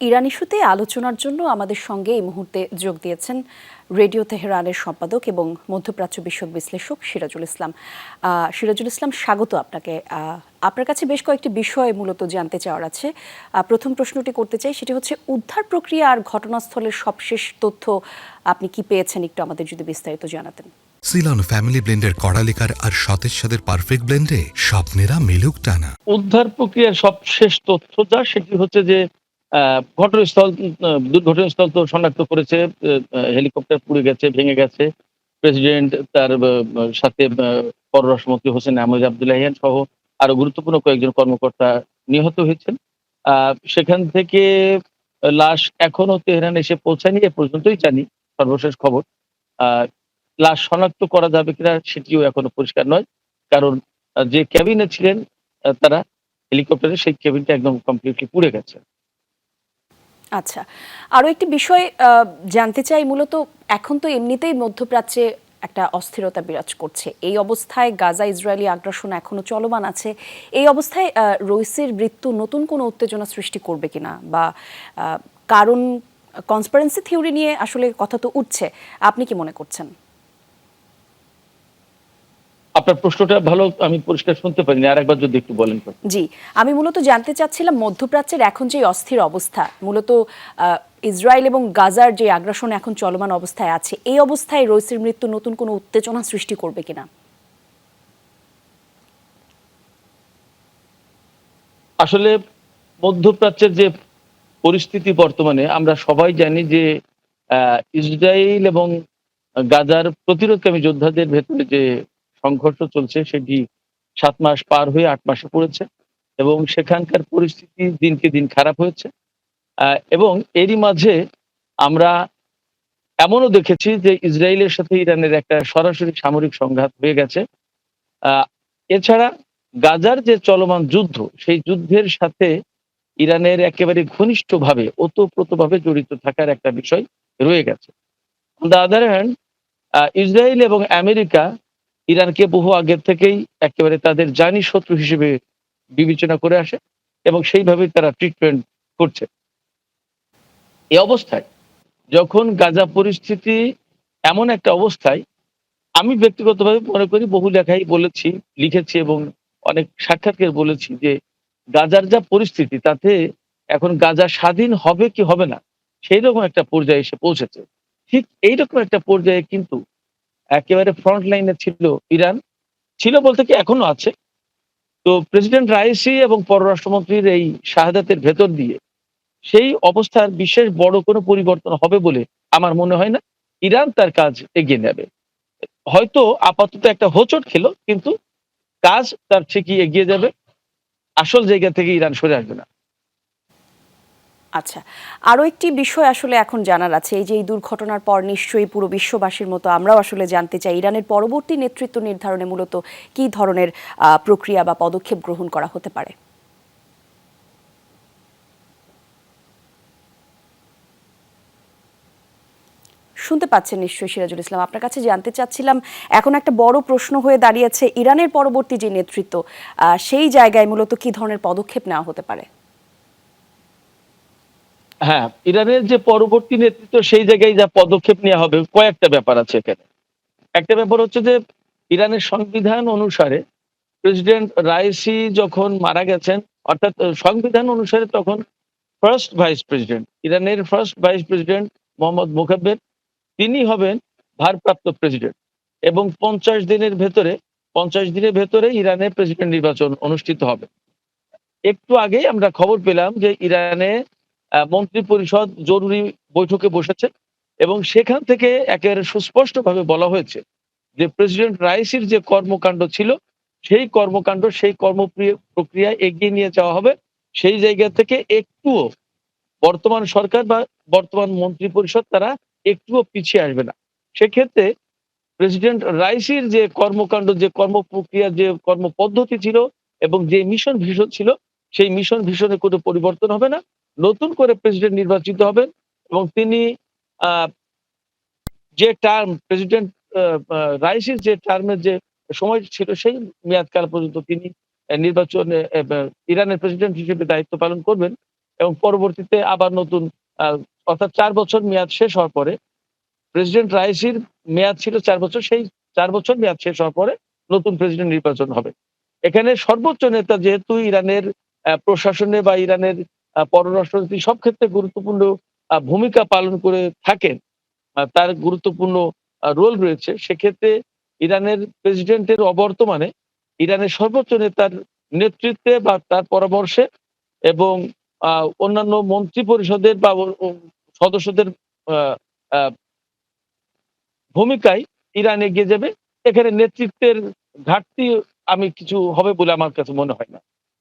Iran ইস্যুতে আলোচনার জন্য আমাদের সঙ্গে এই মুহূর্তে যোগ দিয়েছেন রেডিও তেহরানের সম্পাদক এবং মধ্যপ্রাচ্য বিষয়ক বিশ্লেষক সিরাজুল ইসলাম। সিরাজুল ইসলাম, স্বাগত আপনাকে। আপনার কাছে বেশ কয়েকটি বিষয় মূলত জানতে চাওয়ার আছে। প্রথম প্রশ্নটি করতে চাই, সেটি হচ্ছে উদ্ধার প্রক্রিয়া আর ঘটনাস্থলের সবশেষ তথ্য আপনি কি পেয়েছেন, একটু আমাদের যদি বিস্তারিত জানাতেন। সিলন ফ্যামিলি ব্লেন্ডের কড়ালিকার আর সতেজ সাদের পারফেক্ট ব্লেন্ডে স্বপ্নেরা মেলুক টানা। উদ্ধার প্রক্রিয়ার সবশেষ তথ্য যা সেটি হচ্ছে যে ঘটনাস্থল দুর্ঘটনাস্থল তো শনাক্ত করেছে। হেলিকপ্টার পুড়ে গেছে, ভেঙে গেছে। প্রেসিডেন্ট তার সাথে পররাষ্ট্রমন্ত্রী হোসেন আহমেদ আব্দুল্লাহিয়ান সহ আরো গুরুত্বপূর্ণ কয়েকজন কর্মকর্তা নিহত হয়েছেন। সেখান থেকে লাশ এখনো তেহরান এসে পৌঁছায়নি, এ পর্যন্তই জানি সর্বশেষ খবর। আ লাশ শনাক্ত করা যাবে কিনা সেটিও এখনো পরিষ্কার নয়। কারণ যে ক্যাবিনে ছিলেন তারা হেলিকপ্টারে, সেই কেবিনটা একদম কমপ্লিটলি পুড়ে গেছে। আচ্ছা, আরও একটি বিষয় জানতে চাই। মূলত এখন তো এমনিতেই মধ্যপ্রাচ্যে একটা অস্থিরতা বিরাজ করছে। এই অবস্থায় গাজা ইসরায়েলি আগ্রাসন এখনো চলমান আছে। এই অবস্থায় রইসির মৃত্যু নতুন কোনো উত্তেজনা সৃষ্টি করবে কিনা, বা কারণ কনস্পিরেন্সি থিওরি নিয়ে আসলে কথা তো উঠছে, আপনি কি মনে করছেন? আপনার প্রশ্নটা ভালো, আমি পরিষ্কার শুনতে পারিনি। আরেকবার যদি একটু বলেন তো। জি, আমি মূলত জানতে চাচ্ছিলাম মধ্যপ্রাচ্যের এখন যে অস্থির অবস্থা, মূলত ইসরায়েল এবং গাজার যে আগ্রাসন এখন চলমান অবস্থায় আছে, এই অবস্থায় রইসির মৃত্যু নতুন কোনো উত্তেজনা সৃষ্টি করবে কিনা। আসলে মধ্যপ্রাচ্যের যে পরিস্থিতি বর্তমানে আমরা সবাই জানি যে ইসরায়েল এবং গাজার প্রতিরোধকামী যোদ্ধাদের ভেতরে যে সংঘর্ষ চলছে সেটি ৭ মাস পার হয়ে ৮ মাসে পড়েছে এবং সেখানকার পরিস্থিতি দিনকে দিন খারাপ হয়েছে। এবং এরই মাঝে আমরা এমনও দেখেছি যে ইসরায়েলের সাথে ইরানের একটা সরাসরি সামরিক সংঘাত হয়ে গেছে। আ এছাড়া গাজার যে চলমান যুদ্ধ, সেই যুদ্ধের সাথে ইরানের একেবারে ঘনিষ্ঠভাবে ওতপ্রোতভাবে জড়িত থাকার একটা বিষয় রয়ে গেছে। On the other hand Israel এবং আমেরিকা ইরানকে বহু আগের থেকেই একেবারে তাদের জানি শত্রু হিসেবে বিবেচনা করে আসে এবং সেইভাবেই তারা ট্রিটমেন্ট করছে। এ অবস্থায় যখন গাজা পরিস্থিতি এমন একটা অবস্থায়, আমি ব্যক্তিগতভাবে মনে করি, বহু লেখাই বলেছি, লিখেছি এবং অনেক সাক্ষাৎকারে বলেছি যে গাজার যা পরিস্থিতি তাতে এখন গাজা স্বাধীন হবে কি হবে না সেইরকম একটা পর্যায়ে এসে পৌঁছেছে। ঠিক এইরকম একটা পর্যায়ে কিন্তু একেবারে ফ্রন্ট লাইনে ছিল ইরান। ছিল বলতে কি এখনো আছে। তো প্রেসিডেন্ট রাইসি এবং পররাষ্ট্রমন্ত্রীর এই শাহাদাতের ভেতর দিয়ে সেই অবস্থার বিশেষ বড় কোনো পরিবর্তন হবে বলে আমার মনে হয় না। ইরান তার কাজ এগিয়ে নেবে। হয়তো আপাতত একটা হোঁচট খেলো, কিন্তু কাজ তার ঠিকই এগিয়ে যাবে। আসল জায়গা থেকে ইরান সরে আসবে না। আচ্ছা, আরও একটি বিষয় আসলে এখন জানার আছে। এই যে এই দুর্ঘটনার পর নিশ্চয়ই পুরো বিশ্ববাসীর মতো আমরাও আসলে জানতে চাই ইরানের পরবর্তী নেতৃত্ব নির্ধারণে মূলত কী ধরনের প্রক্রিয়া বা পদক্ষেপ গ্রহণ করা হতে পারে। শুনতে পাচ্ছেন নিশ্চয়ই সিরাজুল ইসলাম, আপনার কাছে জানতে চাচ্ছিলাম, এখন একটা বড় প্রশ্ন হয়ে দাঁড়িয়েছে ইরানের পরবর্তী যে নেতৃত্ব, সেই জায়গায় মূলত কী ধরনের পদক্ষেপ নেওয়া হতে পারে। হ্যাঁ, ইরানের যে পরবর্তী নেতৃত্ব সেই জায়গায় যা পদক্ষেপ নেওয়া হবে, কয়েকটা ব্যাপার আছে এখানে। একটা ব্যাপার হচ্ছে যে ইরানের সংবিধান অনুসারে প্রেসিডেন্ট রাইসি যখন মারা গেছেন, অর্থাৎ সংবিধান অনুসারে তখন ফার্স্ট ভাইস প্রেসিডেন্ট, ইরানের first vice president Mohammad Mokabber, তিনি হবেন ভারপ্রাপ্ত প্রেসিডেন্ট এবং ৫০ দিনের ভেতরে ইরানের প্রেসিডেন্ট নির্বাচন অনুষ্ঠিত হবে। একটু আগেই আমরা খবর পেলাম যে ইরানে মন্ত্রী পরিষদ জরুরি বৈঠকে বসেছে এবং সেখান থেকে একেবারে সুস্পষ্টভাবে বলা হয়েছে যে প্রেসিডেন্ট রাইসির যে কর্মকাণ্ড ছিল সেই কর্মকাণ্ড, সেই প্রক্রিয়া এগিয়ে নিয়ে যাওয়া হবে। সেই জায়গা থেকে একটুও বর্তমান সরকার বা বর্তমান মন্ত্রী পরিষদ তারা একটুও পিছিয়ে আসবে না। সেক্ষেত্রে প্রেসিডেন্ট রাইসির যে কর্মকাণ্ড, যে কর্মপ্রক্রিয়া, যে কর্মপদ্ধতি ছিল এবং যে মিশন ভিশন ছিল, সেই মিশন ভিশনে কোনো পরিবর্তন হবে না। নতুন করে প্রেসিডেন্ট নির্বাচিত হবেন এবং তিনি আ যে টার্ম প্রেসিডেন্ট আ আ রাইসির যে টার্মের যে সময় ছিল সেই মেয়াদকাল পর্যন্ত তিনি নির্বাচনে ইরানের প্রেসিডেন্ট হিসেবে দায়িত্ব পালন করবেন এবং পরবর্তীতে আবার নতুন অর্থাৎ 4 বছর মেয়াদ শেষ হওয়ার পরে প্রেসিডেন্ট রাইসির মেয়াদ ছিল 4 বছর, সেই 4 বছর মেয়াদ শেষ হওয়ার পরে নতুন প্রেসিডেন্ট নির্বাচন হবে। এখানে সর্বোচ্চ নেতা যেহেতু ইরানের প্রশাসনে বা ইরানের পররাষ্ট্রনীতি সব ক্ষেত্রে গুরুত্বপূর্ণ ভূমিকা পালন করে থাকেন, তার গুরুত্বপূর্ণ রোল রয়েছে। সেক্ষেত্রে ইরানের প্রেসিডেন্টের অবর্তমানে ইরানের সর্বোচ্চ নেতার নেতৃত্বে বা তার পরামর্শে এবং অন্যান্য মন্ত্রী পরিষদের বা সদস্যদের আ আ ভূমিকায় ইরান এগিয়ে যাবে। এখানে নেতৃত্বের ঘাটতি আমি কিছু হবে বলে আমার কাছে মনে হয় না।